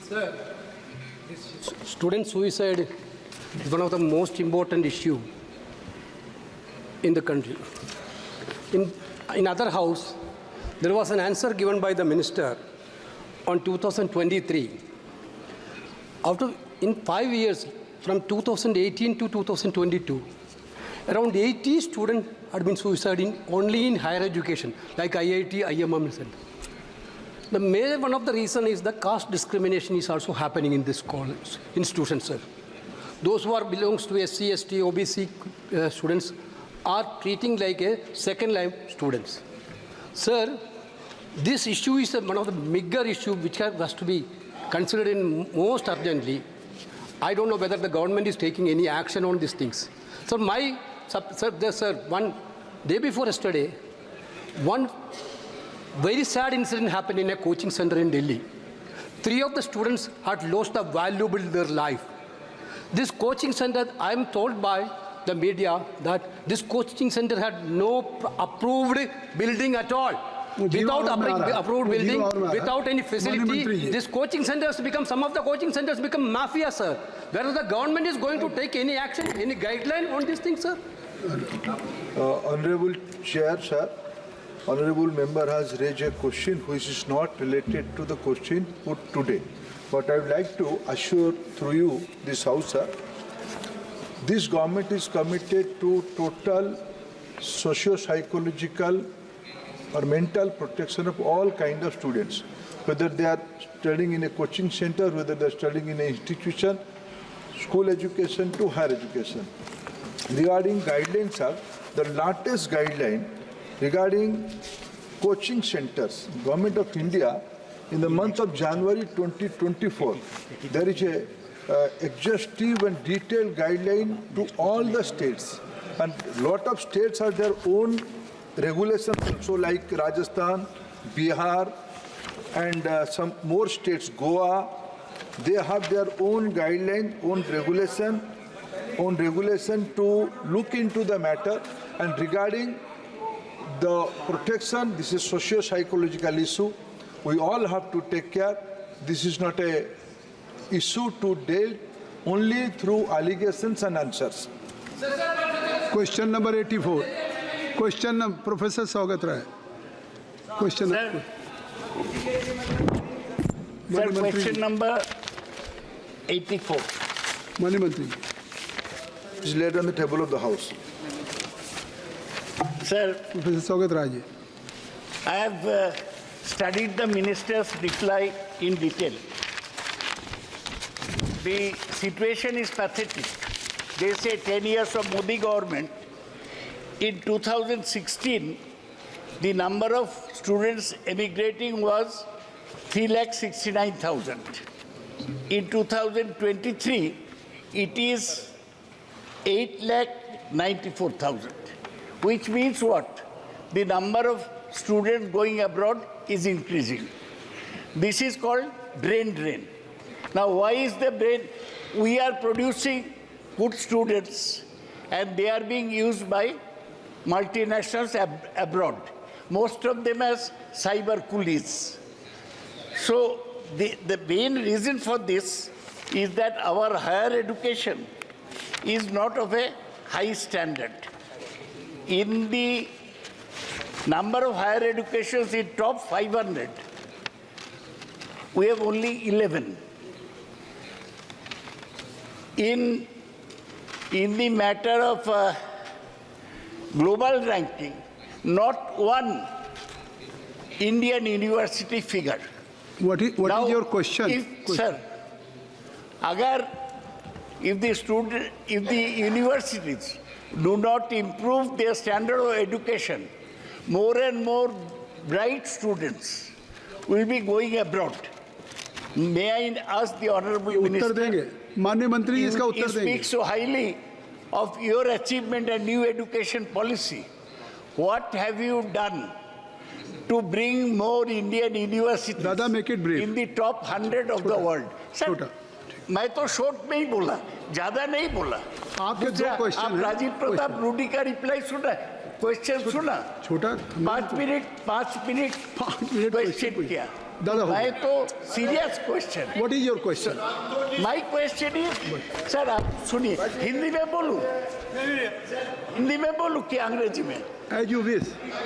Sir, student suicide is one of the most important issue in the country. In other house, there was an answer given by the minister on 2023. In 5 years, from 2018 to 2022, around 80 students had been suiciding only in higher education, like IIT, IMM, etc. The major one of the reason is the caste discrimination is also happening in this college institution, sir. Those who belongs to SC, ST, OBC students are treating like a second-line students. Sir, this issue is one of the bigger issue which has to be considered in most urgently. I don't know whether the government is taking any action on these things. So one day before yesterday, one very sad incident happened in a coaching center in Delhi. 3 of the students had lost the valuable their life. This coaching center, I am told by the media that this coaching center had no approved building at all. Without approved building, without any facility, this coaching centers become, some of the coaching centers become mafia, sir. Whether the government is going to take any action, any guideline on this thing, sir? Honorable Chair, sir, Honorable Member has raised a question which is not related to the question put today. But I would like to assure through you, this House, sir, this government is committed to total socio-psychological or mental protection of all kinds of students, whether they are studying in a coaching center, whether they are studying in an institution, school education to higher education. Regarding guidelines, sir, the latest guideline regarding coaching centers, Government of India, in the month of January 2024, there is a exhaustive and detailed guideline to all the states. And lot of states have their own regulations also, like Rajasthan, Bihar, and some more states, Goa. They have their own guideline, own regulation to look into the matter. And regarding the protection, this is socio-psychological issue. We all have to take care. This is not a issue to deal only through allegations and answers. Question number 84. Question number, Professor Saugat Rai. Question Sir, question number 84. Mani Mantri. It is laid on the table of the House. Sir, Professor Saugat Rai ji. I have studied the minister's reply in detail. The situation is pathetic. They say 10 years of Modi government. In 2016, the number of students emigrating was 3,69,000. In 2023, it is 8,94,000, which means what? The number of students going abroad is increasing. This is called brain drain. Now, why is the brain? We are producing good students, and they are being used by multinationals abroad, most of them as cyber coolies. So the main reason for this is that our higher education is not of a high standard. In the number of higher educations in top 500, we have only 11. In the matter of global ranking, not one Indian university figure. What is your question? Sir, if the universities do not improve their standard of education, more and more bright students will be going abroad. May I ask the Honorable Minister? उत्तर देंगे माननीय मंत्री जी इसका उत्तर देंगे. You speak so highly of your achievement and new education policy. What have you done to bring more Indian universities in the top 100 of the world? Sir, मैं तो short में ही बोला, ज्यादा नहीं बोला. आपके दो क्वेश्चन आप राजीव प्रताप रूडी का रिप्लाई सुना, क्वेश्चन सुना, छोटा 5 मिनट क्वेश्चन किया. दादा मैं तो serious question, what is your question? My question is, sir आप सुनिए, हिंदी में बोलूं, हिंदी में बोलूं कि अंग्रेजी में? एज यू विश,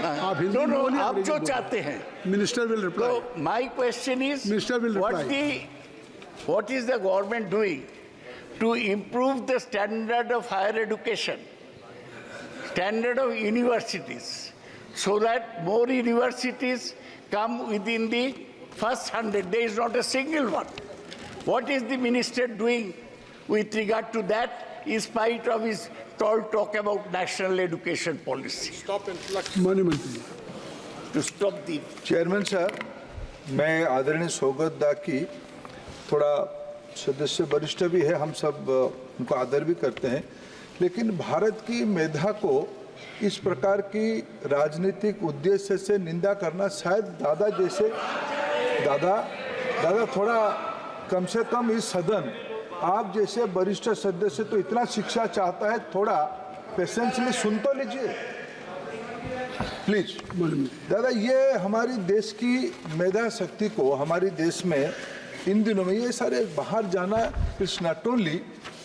आप हिंदी नो में नो, बोलिए, आप अंग्रेजी जो में चाहते हैं। बोलिए। Minister will reply. So my question is, Minister will reply. what is the government doing to improve the standard of higher education, standard of universities, so that more universities come within the first 100? There is not a single one. What is the minister doing with regard to that, in spite of his tall talk about national education policy? माननीय मंत्री, To stop the chairman साहब, मैं आदरणीय सौगत दा की थोड़ा सदस्य वरिष्ठ भी है, हम सब उनको आदर भी करते हैं, लेकिन भारत की मेधा को इस प्रकार की राजनीतिक उद्देश्य से निंदा करना शायद दादा जैसे दादा थोड़ा कम से कम इस सदन आप जैसे वरिष्ठ सदस्य तो इतना शिक्षा चाहता है, थोड़ा पेशेंसली सुन तो लीजिए प्लीज। दादा ये हमारी देश की मेधा शक्ति को हमारे देश में इन दिनों में ये सारे बाहर जाना, it's not only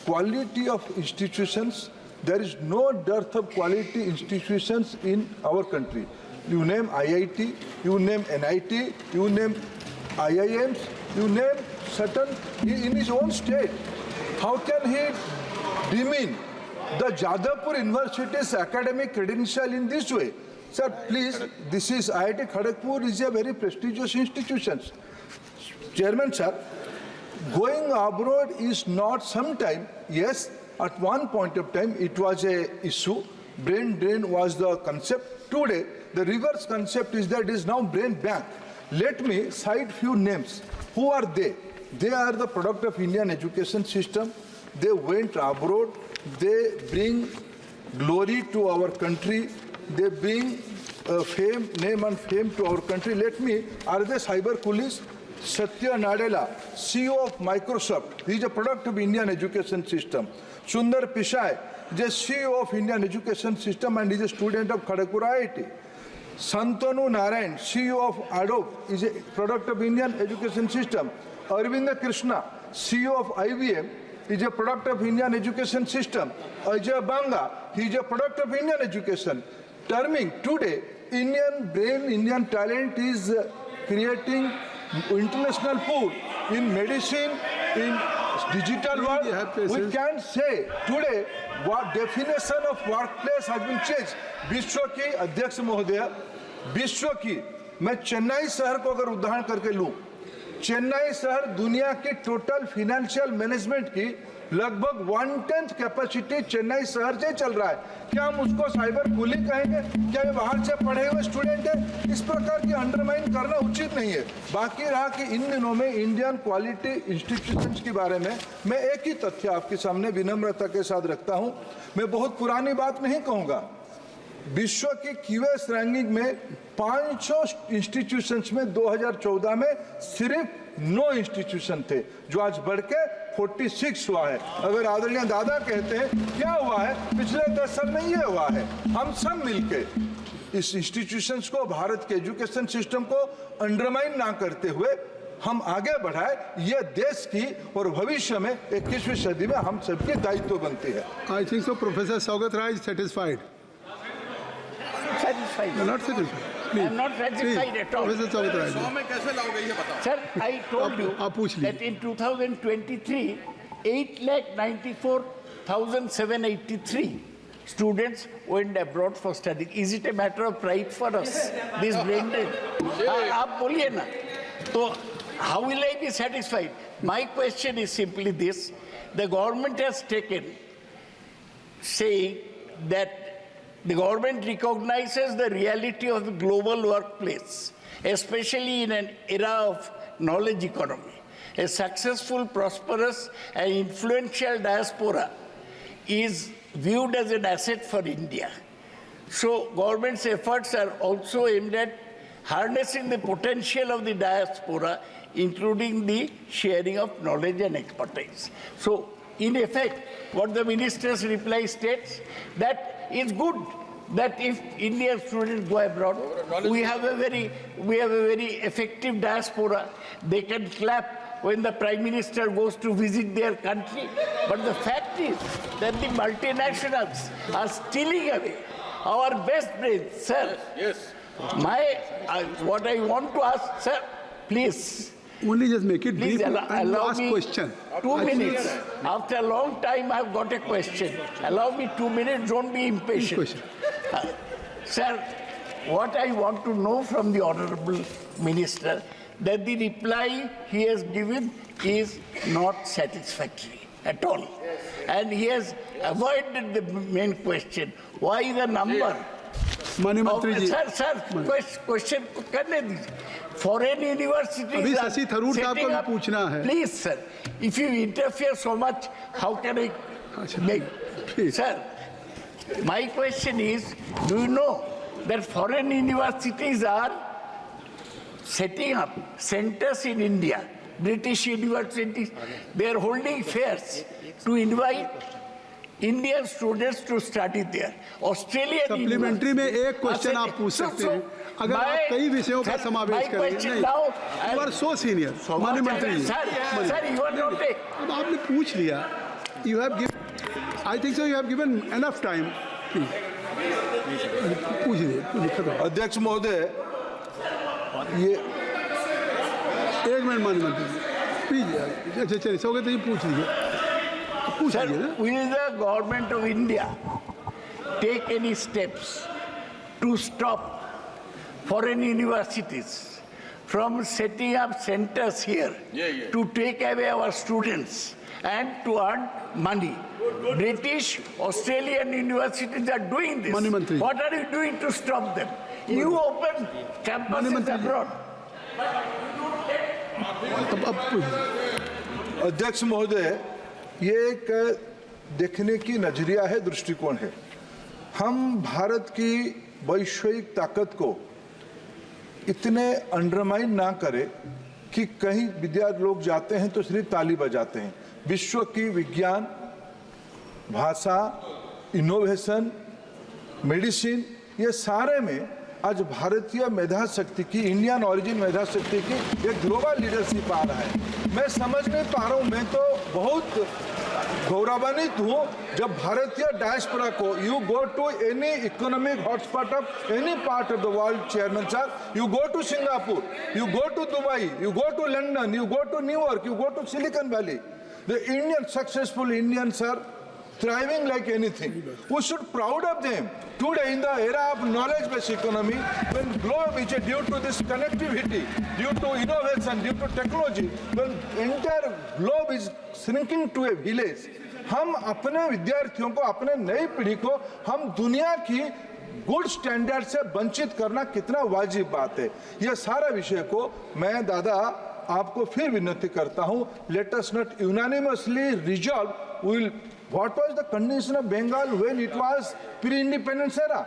quality of institutions, there is no dearth of quality institutions in our country. You name IIT, you name NIT, you name IIMs, you name certain in his own state. How can he demean the Jadavpur University's academic credential in this way? Sir, please, this is IIT Kharagpur is a very prestigious institution. Chairman sir, going abroad is not sometime, yes, at one point of time it was a issue, brain drain was the concept. Today, the reverse concept is that it is now brain bank. Let me cite few names. Who are they? They are the product of Indian education system. They went abroad. They bring glory to our country. They bring fame, name and fame to our country. Let me, are they cyber coolies? Satya Nadella, CEO of Microsoft, he is a product of Indian education system. Sundar Pichai, the CEO of Indian education system and is a student of Kharagpur IIT. Santanu Narayan, CEO of Adobe, is a product of Indian education system. Arvinda Krishna, CEO of IBM, is a product of Indian education system. Ajay Banga, he is a product of Indian education. Terming today, Indian brain, Indian talent is creating international pool in medicine, in digital world. We can say today what definition of workplace has been changed. विश्व की अध्यक्ष महोदय, विश्व की मैं चेन्नई शहर को अगर उदाहरण करके लूं, चेन्नई शहर दुनिया की टोटल फाइनेंशियल मैनेजमेंट की लगभग 1/10 कैपेसिटी चेन्नई शहर से चल रहा है। क्या हम उसको साइबर कूली कहेंगे? क्या ये बाहर से पढ़े हुए स्टूडेंट है? इस प्रकार की अंडरमाइन करना उचित नहीं है। बाकी रहा कि इन दिनों में इंडियन क्वालिटी इंस्टीट्यूशंस के बारे में मैं एक ही तथ्य आपके सामने विनम्रता के साथ रखता हूं। मैं बहुत पुरानी बात नहीं कहूंगा, विश्व की क्यूएस रैंकिंग में 500 इंस्टीट्यूशंस में 2014 में सिर्फ 9 इंस्टीट्यूशन थे, जो आज बढ़ के 46 हुआ है। अगर आदरणीय दादा कहते हैं क्या हुआ है पिछले 10 साल में, ये हुआ है। हम सब मिलके इस इंस्टीट्यूशंस को, भारत के एजुकेशन सिस्टम को अंडरमाइन ना करते हुए हम आगे बढ़ाए, ये देश की और भविष्य में 21वीं सदी में हम सबकी दायित्व बनती है। I think so professor Saugata Roy satisfied? satisfied. Not satisfied. I am not satisfied at all. Professor Saugata Roy, Sir, I told you आप पूछ लीजिए। that in 2023, 8,94,783 students went abroad for study. Is it a matter of pride for us, this brain drain? आप बोलिए ना, तो how will I be satisfied? My question is simply this: the government has taken, saying that the government recognizes the reality of the global workplace, especially in an era of knowledge economy. A successful, prosperous, and influential diaspora is viewed as an asset for India. So government's efforts are also aimed at harnessing the potential of the diaspora, including the sharing of knowledge and expertise. So in effect, what the minister's reply states, that is good that if Indian students go abroad, we have a very effective diaspora. They can clap when the Prime Minister goes to visit their country. But the fact is that the multinationals are stealing away our best brains, sir. Yes. What I want to ask, sir, please. Only just make it Please brief and allow ask me question. 2 minutes. After a long time, I've got a question. Allow me 2 minutes. Don't be impatient. Question. Sir, what I want to know from the Honorable Minister, that the reply he has given is not satisfactory at all. And he has avoided the main question. Why the number? Mani Mantri ji. Sir, question करने दीजिए. Foreign universities अभी are Shashi Tharoor साहब को setting भी up- पूछना है. Please, sir, if you interfere so much, how can I make? Please. Sir, my question is, do you know that foreign universities are setting up centers in India, British universities, they are holding fairs to invite Indian students to study there. Australian supplementary में एक question आप पूछ सकते हैं अगर आप कई विषयों का समावेश करेंगे नहीं यू आर सो सीनियर माननीय मंत्री जी Sir, you are not a... अब आपने पूछ लिया you have given I think so you have given enough time पूछ लीजिए खत्म अध्यक्ष महोदय, ये एक मिनट माननीय मंत्री जी प्लीज अच्छा चलिए सौगत जी पूछ लीजिए पूछ Sir, लीजिए ना will the government of India take any steps to stop foreign universities from setting up centers here to take away our students and to earn money? British, Australian universities are doing this. Mani Mantri. What are you doing to stop them? You open campuses Mantri. abroad. अब पूछ अध्यक्ष महोदय, ये एक देखने की नजरिया है, दृष्टिकोण है. हम भारत की वैश्विक ताकत को इतने अंडरमाइन ना करें कि कहीं विद्यार्थी लोग जाते हैं तो सिर्फ ताली बजाते हैं. विश्व की विज्ञान, भाषा, इनोवेशन, मेडिसिन, ये सारे में आज भारतीय मेधा शक्ति की, इंडियन ओरिजिन मेधा शक्ति की एक ग्लोबल लीडरशिप आ रहा है. मैं समझ नहीं पा रहा हूँ, मैं तो बहुत गौरवान्वित हूँ जब भारतीय डायस्पोरा को, you go to any economic hotspot of any part of the world, chairman sir, you go to Singapore, you go to Dubai, you go to London, you go to New York, you go to Silicon Valley. The Indian successful Indians are thriving like anything. We should proud of them. Today, in the era of knowledge-based economy, when globe is due to this connectivity, due to innovation, due to technology, when entire globe is shrinking to a village, हम अपने विद्यार्थियों को, अपने नई पीढ़ी को, हम दुनिया की गुड स्टैंडर्ड से वंचित करना कितना वाजिब बात है. यह सारा विषय को मैं दादा आपको फिर विनती करता हूं, let us not unanimously resolve. Will What was the condition of Bengal when it was pre-independence era?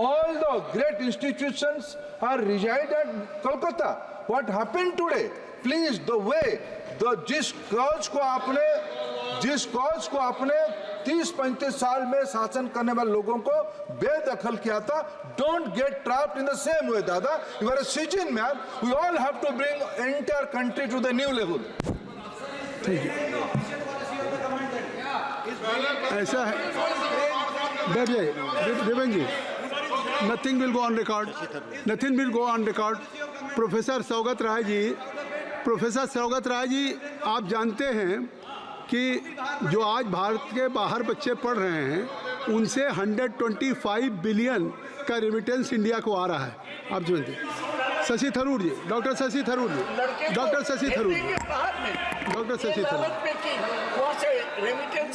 All the great institutions are reside at Kolkata. What happened today? Please, the way जिस cause को आपने 30-35 साल में शासन करने वाले लोगों को बेदखल किया था, don't get trapped in the same way, दादा. You are a citizen man. We all have to bring entire country to the new level. ऐसा है बैठ जाइए Devendra ji nothing will go on record nothing will go on record professor Saugata Roy ji आप जानते हैं कि जो आज भारत के बाहर बच्चे पढ़ रहे हैं उनसे 125 बिलियन का रेमिटेंस इंडिया को आ रहा है. आप जानते हैं शशि थरूर जी, डॉक्टर शशि थरूर जी.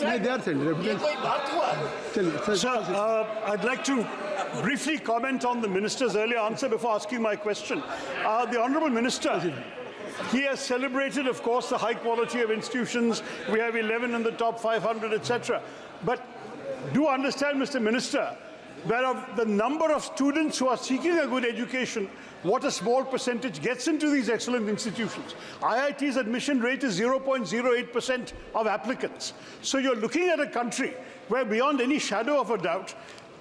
नहीं दे आर सेंड रेमिटेंस. चलिए Sir, I'd like to briefly comment on the Minister's earlier answer before asking my question. The Honourable Minister, he has celebrated, of course, the high quality of institutions. We have 11 in the top 500, etc. But do understand, Mr. Minister, that of the number of students who are seeking a good education, what a small percentage gets into these excellent institutions. IIT's admission rate is 0.08% of applicants. So you're looking at a country where, beyond any shadow of a doubt,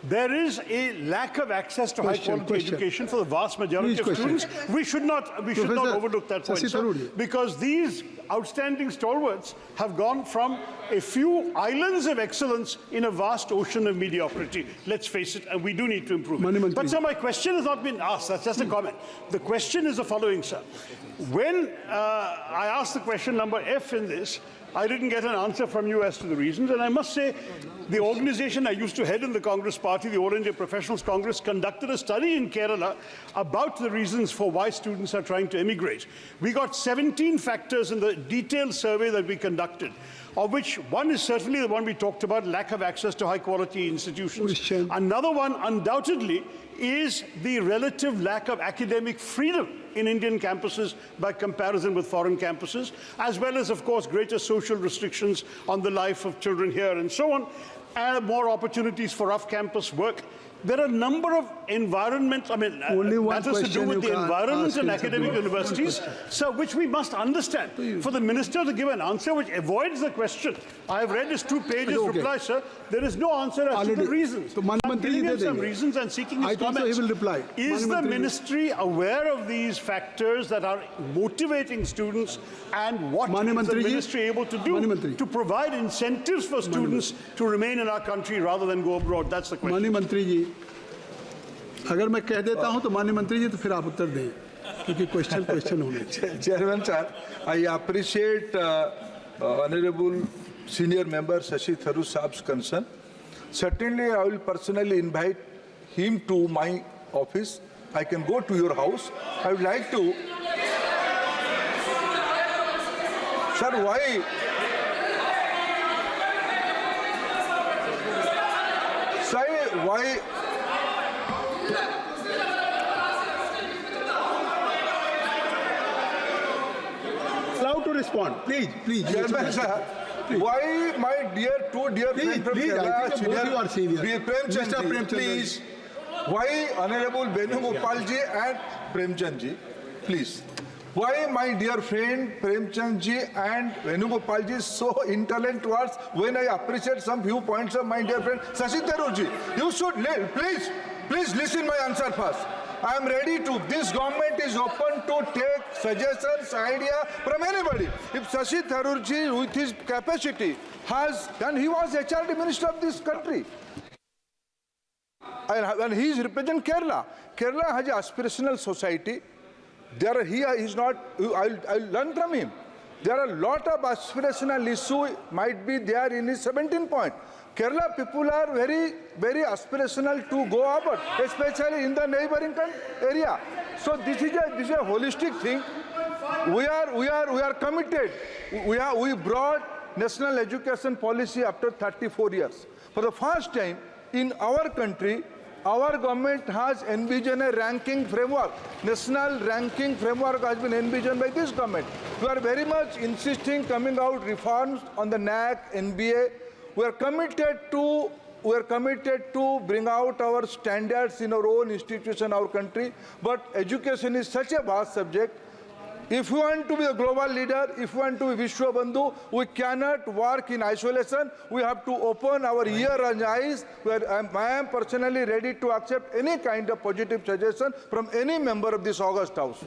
there is a lack of access to high-quality education for the vast majority Please of students. We should not overlook that point, Shashi sir, Tharoor. because these outstanding stalwarts have gone from a few islands of excellence in a vast ocean of mediocrity. Let's face it, and we do need to improve it. But sir, my question has not been asked. That's just a comment. The question is the following, sir. When I asked the question number F in this, I didn't get an answer from you as to the reasons, and I must say the organization I used to head in the Congress Party, the All India Professionals Congress, conducted a study in Kerala about the reasons for why students are trying to emigrate. We got 17 factors in the detailed survey that we conducted, of which one is certainly the one we talked about, lack of access to high-quality institutions. Another one, undoubtedly, is the relative lack of academic freedom in Indian campuses by comparison with foreign campuses, as well as, of course, greater social restrictions on the life of children here and so on, and more opportunities for off-campus work. There are a number of matters to do with the environment and academic universities, sir, which we must understand. For the minister to give an answer which avoids the question, I have read his 2 pages reply, sir. There is no answer as to the reasons. I'm giving him some reasons and seeking his comments. So he will reply. Is the ministry aware of these factors that are motivating students, and what is the ministry able to do to provide incentives for students to remain in our country rather than go abroad? That's the question. माननीय मंत्री जी, अगर मैं कह देता हूं तो माननीय मंत्री जी तो फिर आप उत्तर दें, क्योंकि क्वेश्चन होने चाहिए. Chairman sir, I appreciate Honorable Senior Member Shashi Tharoor Saab's concern. Certainly, I will personally invite him to my office. I can go to your house. I would like to. Sir, why? Sir, why? Allowed to respond, please. Chairman sir, why my two dear friends from Kerala, Premchand ji, please. Why Honorable Venugopal ji and Premchand ji, please. Why my dear friend Premchand ji and Venugopal ji so intolerant towards when I appreciate some few points of my dear friend Shashi Tharoor ji? You should please listen my answer first. I am ready to. This government is open to take suggestions, idea from anybody. If Shashi Tharoor ji, with his capacity, has, and he was HRD Minister of this country, and he is representing Kerala. Kerala has an aspirational society. There he is not. I'll learn from him. There are a lot of aspirational issues might be there in his 17 point. Kerala people are very, very aspirational to go abroad, especially in the neighboring area. So this is a holistic thing. We are committed. We brought national education policy after 34 years. For the first time in our country, our government has envisioned a ranking framework. National ranking framework has been envisioned by this government. We are very much insisting coming out reforms on the NAC, NBA. We are committed to bring out our standards in our own institution, our country. But education is such a vast subject. If we want to be a global leader, if we want to be Vishwa Bandhu, we cannot work in isolation. We have to open our ear and eyes. I am personally ready to accept any kind of positive suggestion from any member of this august house.